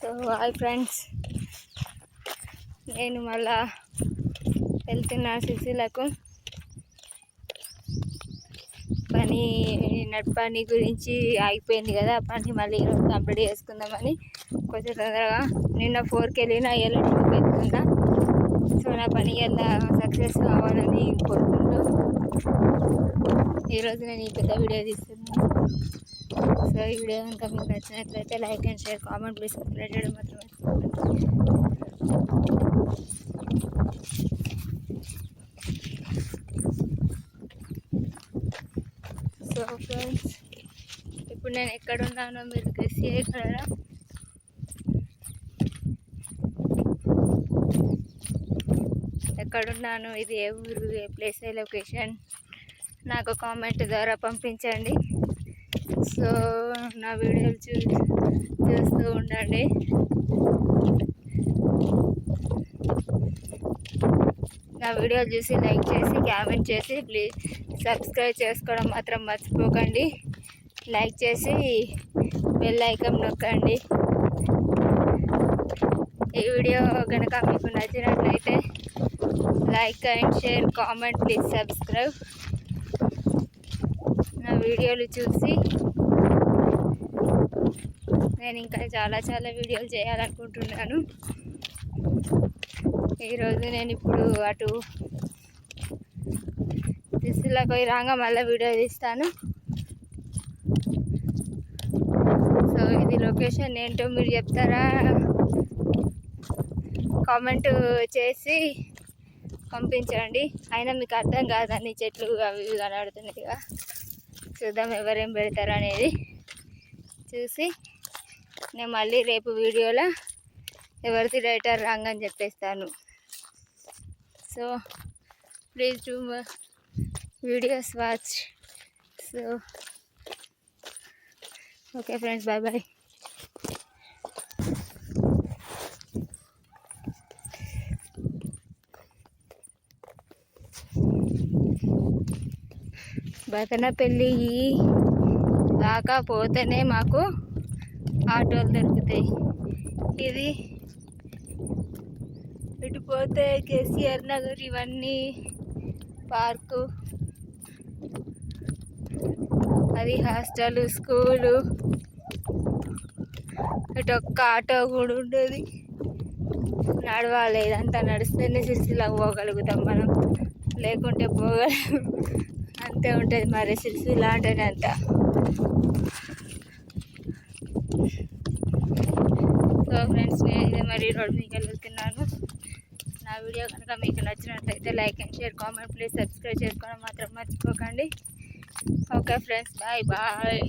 So hi friends, నేను మళ్ళా వెళ్తున్నా సిరిసిల్లకు. పని గురించి ఆగిపోయింది కదా, పని మళ్ళీ ఈరోజు కంప్లీట్ చేసుకుందామని కొంచెం తొందరగా నిన్న 4కి వెళ్ళినా ఇలా 2కి వెళ్తున్నా. సో నా పని ఎలా సక్సెస్ కావాలని కోరుకుంటూ ఈరోజు నేను ఈ పెద్ద వీడియో తీస్తున్నాను. సో ఈ వీడియో కనుక మీకు నచ్చినట్లయితే like and share, comment, please subscribe చేయడం మాత్రమే. సో ఫ్రెండ్స్, ఇప్పుడు నేను ఎక్కడున్నానో మీరు గెస్ చేయగలరా? ఎక్కడున్నాను, ఇది ఏ ఊరు, ఏ ప్లేస్, ఏ లొకేషన్ నాకు కామెంట్ ద్వారా పంపించండి. సో నా వీడియోలు చూస్తూ ఉండండి. నా వీడియోలు చూసి లైక్ చేసి కామెంట్ చేసి ప్లీజ్ సబ్స్క్రైబ్ చేసుకోవడం మాత్రం మర్చిపోకండి. లైక్ చేసి బెల్ ఐకాన్ నొక్కండి. ఈ వీడియో కనుక మీకు నచ్చినట్లయితే like and share, comment, please subscribe. నా వీడియోలు చూసి నేను ఇంకా చాలా వీడియోలు చేయాలనుకుంటున్నాను. ఈరోజు నేను ఇప్పుడు అటు సిరిసిల్లకు పోయి రాగా మళ్ళీ వీడియో తీస్తాను. సో ఇది లొకేషన్ ఏంటో మీరు చెప్తారా? కామెంట్ చేసి పంపించండి. అయినా మీకు అర్థం కాదని చెట్లు అవి ఇవి కనబడుతున్నాయిగా, చూద్దాం ఎవరేం పెడతారు అనేది చూసి నేను మళ్ళీ రేపు వీడియోలో ఎవరిది రైటర్ రాంగ్ అని చెప్పేస్తాను. So please do videos watch. So okay friends, bye bye. Bathanapalli దాకా పోతేనే మాకు ఆటోలు దొరుకుతాయి. ఇది ఇటు పోతే కేసీఆర్ నగర్, ఇవన్నీ పార్కు, అది హాస్టల్, స్కూలు. ఇటు ఒక్క ఆటో కూడా ఉండదు, నడవాలి. ఇదంతా నడిస్తేనే సిరిసిల్లకు పోగలుగుతాం మనం, లేకుంటే పోగలం. అంతే ఉంటుంది మరి సిరిసిల్ల అంటేనే అంత. సో ఫ్రెండ్స్, నేను ఇదే మరి రోడ్ మీకు వెళ్తున్నాను. నా వీడియో కనుక మీకు నచ్చినట్లయితే like and share, comment, please subscribe చేసుకోవడం మాత్రం మర్చిపోకండి. Okay friends, bye bye.